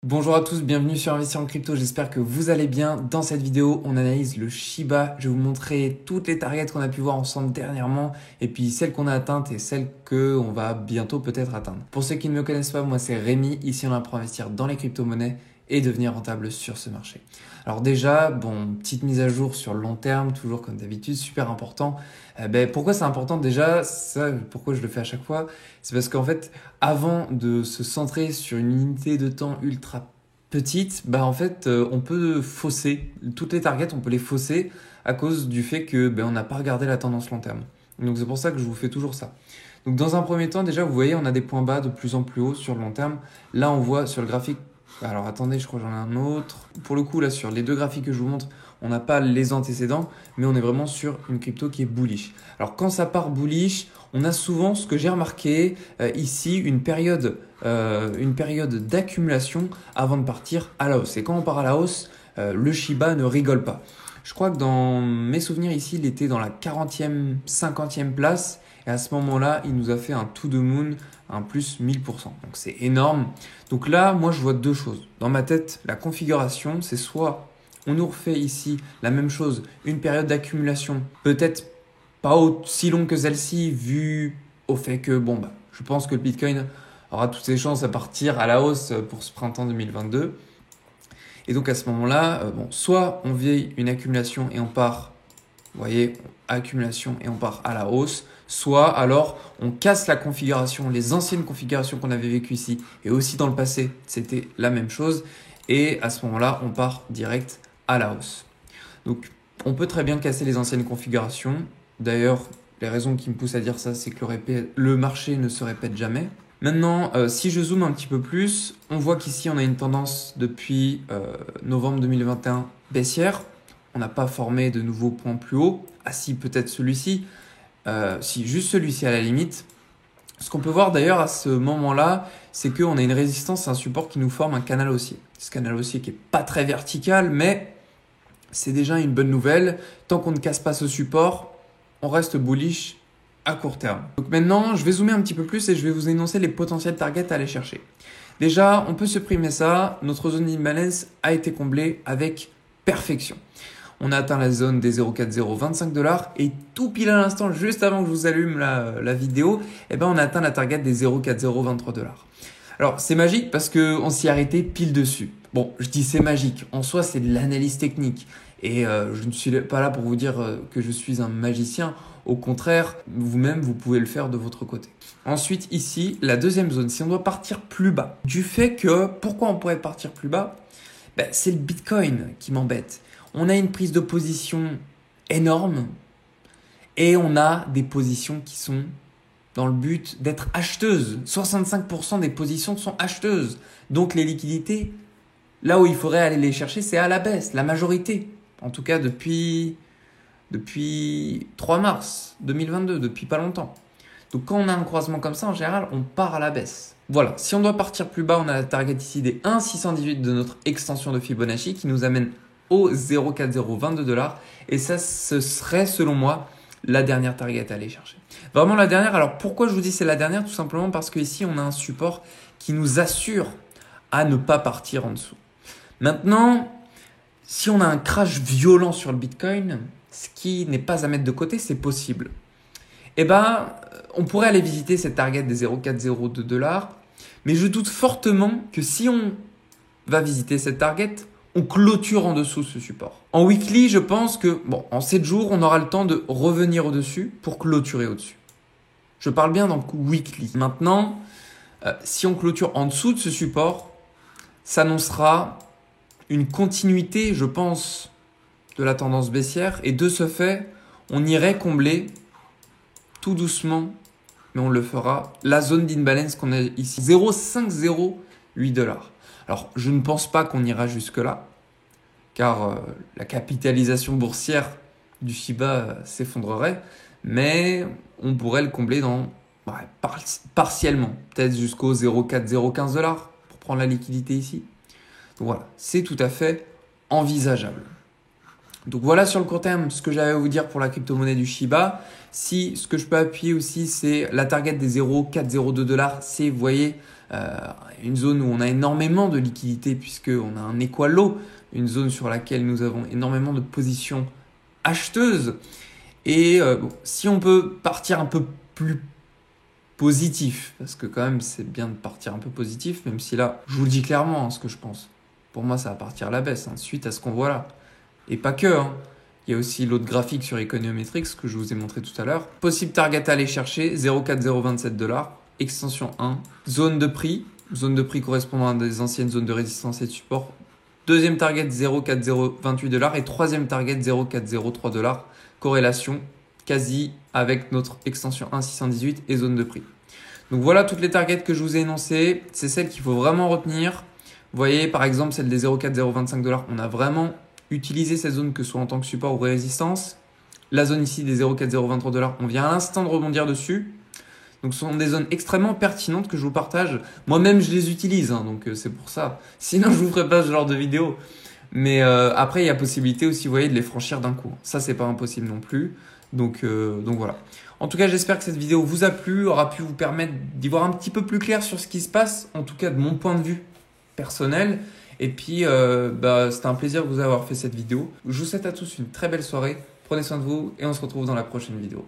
Bonjour à tous, bienvenue sur Investir en crypto, j'espère que vous allez bien. Dans cette vidéo, on analyse le Shiba. Je vais vous montrer toutes les targets qu'on a pu voir ensemble dernièrement et puis celles qu'on a atteintes et celles qu'on va bientôt peut-être atteindre. Pour ceux qui ne me connaissent pas, moi c'est Rémi. Ici on apprend à investir dans les crypto-monnaies et devenir rentable sur ce marché. Alors déjà, petite mise à jour sur le long terme, toujours comme d'habitude, super important. Pourquoi c'est important déjà, pourquoi je le fais à chaque fois, c'est parce qu'en fait, avant de se centrer sur une unité de temps ultra petite, on peut fausser. Toutes les targets, on peut les fausser à cause du fait que on n'a pas regardé la tendance long terme. Donc c'est pour ça que je vous fais toujours ça. Donc dans un premier temps, déjà, vous voyez, on a des points bas de plus en plus hauts sur le long terme. Là, on voit sur le graphique. Alors attendez, je crois que j'en ai un autre. Pour le coup, là, sur les deux graphiques que je vous montre, on n'a pas les antécédents, mais on est vraiment sur une crypto qui est bullish. Alors quand ça part bullish, on a souvent, ce que j'ai remarqué ici, une période d'accumulation avant de partir à la hausse. Et quand on part à la hausse, le Shiba ne rigole pas. Je crois que dans mes souvenirs ici, il était dans la 40e, 50e place. Et à ce moment-là, il nous a fait un to the moon, un plus 1000%. Donc c'est énorme. Donc là, moi, je vois deux choses. Dans ma tête, la configuration, c'est soit on nous refait ici la même chose, une période d'accumulation, peut-être pas aussi longue que celle-ci, vu au fait que, je pense que le Bitcoin aura toutes ses chances à partir à la hausse pour ce printemps 2022. Et donc à ce moment-là, soit on vit une accumulation et on part, vous voyez, accumulation et on part à la hausse, soit alors on casse la configuration, les anciennes configurations qu'on avait vécues ici et aussi dans le passé, c'était la même chose. Et à ce moment-là, on part direct à la hausse. Donc on peut très bien casser les anciennes configurations. D'ailleurs, les raisons qui me poussent à dire ça, c'est que le marché ne se répète jamais. Maintenant, si je zoome un petit peu plus, on voit qu'ici, on a une tendance depuis novembre 2021 baissière. On n'a pas formé de nouveaux points plus hauts. Ah si, peut-être celui-ci. Si, juste celui-ci à la limite. Ce qu'on peut voir d'ailleurs à ce moment-là, c'est qu'on a une résistance à un support qui nous forme un canal haussier. Ce canal haussier qui n'est pas très vertical, mais c'est déjà une bonne nouvelle. Tant qu'on ne casse pas ce support, on reste bullish à court terme. Donc maintenant, je vais zoomer un petit peu plus et je vais vous énoncer les potentiels targets à aller chercher. Déjà, on peut supprimer ça. Notre zone d'imbalance a été comblée avec perfection. On a atteint la zone des 0,4025 $ et tout pile à l'instant, juste avant que je vous allume la vidéo, on a atteint la target des 0,4023 $. Alors, c'est magique parce qu'on s'y est arrêté pile dessus. Bon, je dis c'est magique. En soi, c'est de l'analyse technique. Et je ne suis pas là pour vous dire que je suis un magicien. Au contraire, vous-même, vous pouvez le faire de votre côté. Ensuite, ici, la deuxième zone, si on doit partir plus bas. Du fait que, pourquoi on pourrait partir plus bas ? C'est le Bitcoin qui m'embête. On a une prise de position énorme et on a des positions qui sont dans le but d'être acheteuses. 65% des positions sont acheteuses. Donc les liquidités, là où il faudrait aller les chercher, c'est à la baisse, la majorité. En tout cas depuis 3 mars 2022, depuis pas longtemps. Donc quand on a un croisement comme ça, en général, on part à la baisse. Voilà, si on doit partir plus bas, on a la target ici des 1,618 de notre extension de Fibonacci qui nous amène au 0,4022 $. Et ça, ce serait selon moi la dernière target à aller chercher. Vraiment la dernière. Alors pourquoi je vous dis c'est la dernière ? Tout simplement parce qu'ici, on a un support qui nous assure à ne pas partir en dessous. Maintenant, si on a un crash violent sur le Bitcoin, ce qui n'est pas à mettre de côté, c'est possible. On pourrait aller visiter cette target des 0,402 $, mais je doute fortement que si on va visiter cette target, on clôture en dessous ce support. En weekly, je pense que, en 7 jours, on aura le temps de revenir au-dessus pour clôturer au-dessus. Je parle bien dans weekly. Maintenant, si on clôture en dessous de ce support, ça annoncera une continuité, je pense, de la tendance baissière. Et de ce fait, on irait combler tout doucement, mais on le fera, la zone d'imbalance qu'on a ici, 0,508 $. Alors, je ne pense pas qu'on ira jusque-là, car la capitalisation boursière du Shiba s'effondrerait, mais on pourrait le combler partiellement, peut-être jusqu'au 0,4015 $ pour prendre la liquidité ici. Donc voilà, c'est tout à fait envisageable. Donc voilà sur le court terme ce que j'avais à vous dire pour la crypto-monnaie du Shiba. Si ce que je peux appuyer aussi, c'est la target des 0,402 $, c'est, vous voyez, une zone où on a énormément de liquidités puisqu'on a un équal low, une zone sur laquelle nous avons énormément de positions acheteuses. Et bon, si on peut partir un peu plus positif, parce que quand même c'est bien de partir un peu positif, même si là, je vous le dis clairement, ce que je pense. Pour moi, ça va partir à la baisse, suite à ce qu'on voit là. Et pas que, Il y a aussi l'autre graphique sur Econometrics que je vous ai montré tout à l'heure. Possible target à aller chercher, 0,4027 $, extension 1, zone de prix correspondant à des anciennes zones de résistance et de support. Deuxième target 0,4028 $ et troisième target 0,403 $. Corrélation quasi avec notre extension 1,618 et zone de prix. Donc voilà toutes les targets que je vous ai énoncées. C'est celles qu'il faut vraiment retenir. Vous voyez par exemple celle des 0,4025 $. On a vraiment utilisé cette zone que ce soit en tant que support ou résistance. La zone ici des 0,4023 $, on vient à l'instant de rebondir dessus. Donc ce sont des zones extrêmement pertinentes que je vous partage. Moi-même je les utilise, donc c'est pour ça. Sinon je vous ferai pas ce genre de vidéo. Mais après il y a possibilité aussi, vous voyez, de les franchir d'un coup. Ça c'est pas impossible non plus. Donc voilà. En tout cas j'espère que cette vidéo vous a plu, aura pu vous permettre d'y voir un petit peu plus clair sur ce qui se passe. En tout cas de mon point de vue personnel. Et puis c'était un plaisir de vous avoir fait cette vidéo. Je vous souhaite à tous une très belle soirée. Prenez soin de vous et on se retrouve dans la prochaine vidéo.